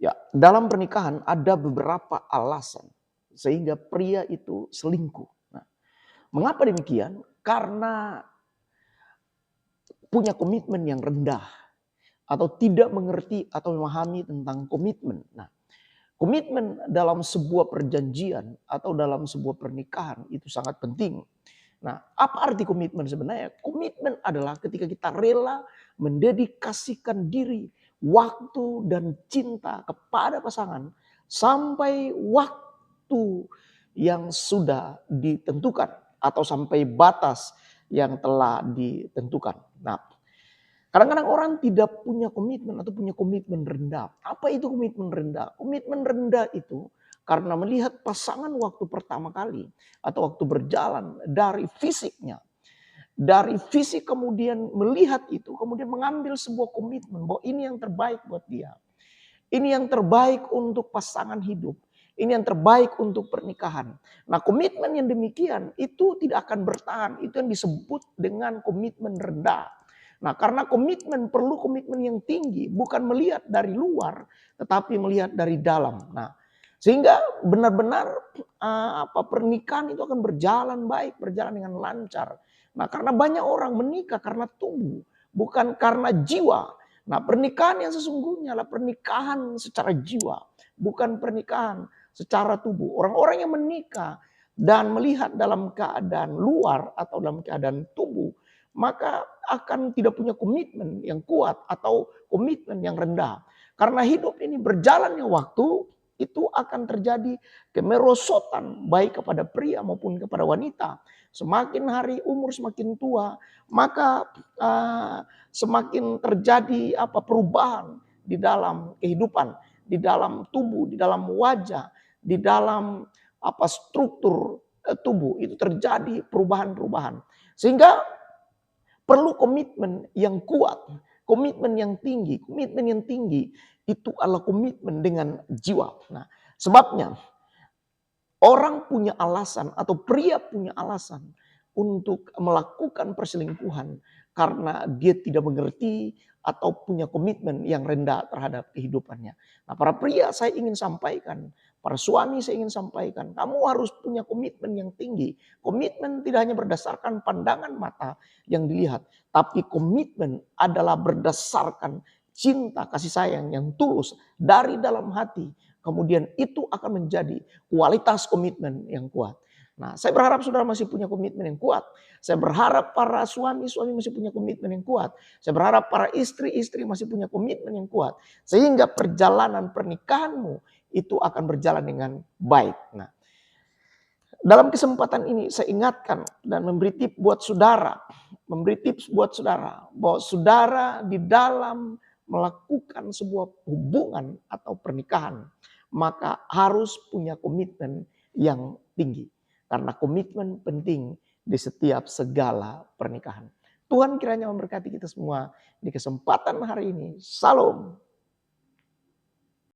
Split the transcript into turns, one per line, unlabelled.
Ya, dalam pernikahan ada beberapa alasan sehingga pria itu selingkuh. Nah, mengapa demikian? Karena punya komitmen yang rendah atau tidak mengerti atau memahami tentang komitmen. Nah, komitmen dalam sebuah perjanjian atau dalam sebuah pernikahan itu sangat penting. Nah, apa arti komitmen sebenarnya? Komitmen adalah ketika kita rela mendedikasikan diri, waktu dan cinta kepada pasangan sampai waktu yang sudah ditentukan atau sampai batas yang telah ditentukan. Nah, kadang-kadang orang tidak punya komitmen atau punya komitmen rendah. Apa itu komitmen rendah? Komitmen rendah itu karena melihat pasangan waktu pertama kali atau waktu berjalan dari fisiknya. Dari fisik kemudian melihat itu, kemudian mengambil sebuah komitmen bahwa ini yang terbaik buat dia. Ini yang terbaik untuk pasangan hidup. Ini yang terbaik untuk pernikahan. Nah, komitmen yang demikian itu tidak akan bertahan. Itu yang disebut dengan komitmen rendah. Nah, karena komitmen perlu komitmen yang tinggi, bukan melihat dari luar, tetapi melihat dari dalam. Nah, sehingga benar-benar pernikahan itu akan berjalan baik, berjalan dengan lancar. Nah, karena banyak orang menikah karena tubuh, bukan karena jiwa. Nah, pernikahan yang sesungguhnya adalah pernikahan secara jiwa, bukan pernikahan secara tubuh. Orang-orang yang menikah dan melihat dalam keadaan luar atau dalam keadaan tubuh, maka akan tidak punya komitmen yang kuat atau komitmen yang rendah. Karena hidup ini berjalannya waktu, itu akan terjadi kemerosotan baik kepada pria maupun kepada wanita. Semakin hari umur semakin tua, maka semakin terjadi perubahan di dalam kehidupan, di dalam tubuh, di dalam wajah, di dalam struktur tubuh itu terjadi perubahan-perubahan. Sehingga perlu komitmen yang kuat, komitmen yang tinggi. Komitmen yang tinggi itu adalah komitmen dengan jiwa. Nah, sebabnya orang punya alasan atau pria punya alasan untuk melakukan perselingkuhan karena dia tidak mengerti atau punya komitmen yang rendah terhadap kehidupannya. Nah, para pria saya ingin sampaikan, para suami saya ingin sampaikan, kamu harus punya komitmen yang tinggi. Komitmen tidak hanya berdasarkan pandangan mata yang dilihat, tapi komitmen adalah berdasarkan cinta kasih sayang yang tulus dari dalam hati. Kemudian itu akan menjadi kualitas komitmen yang kuat. Nah, saya berharap saudara masih punya komitmen yang kuat. Saya berharap para suami-suami masih punya komitmen yang kuat. Saya berharap para istri-istri masih punya komitmen yang kuat. Sehingga perjalanan pernikahanmu itu akan berjalan dengan baik. Nah, dalam kesempatan ini saya ingatkan dan memberi tips buat saudara. Memberi tips buat saudara. Bahwa saudara di dalam melakukan sebuah hubungan atau pernikahan, maka harus punya komitmen yang tinggi. Karena komitmen penting di setiap segala pernikahan. Tuhan kiranya memberkati kita semua di kesempatan hari ini. Salam.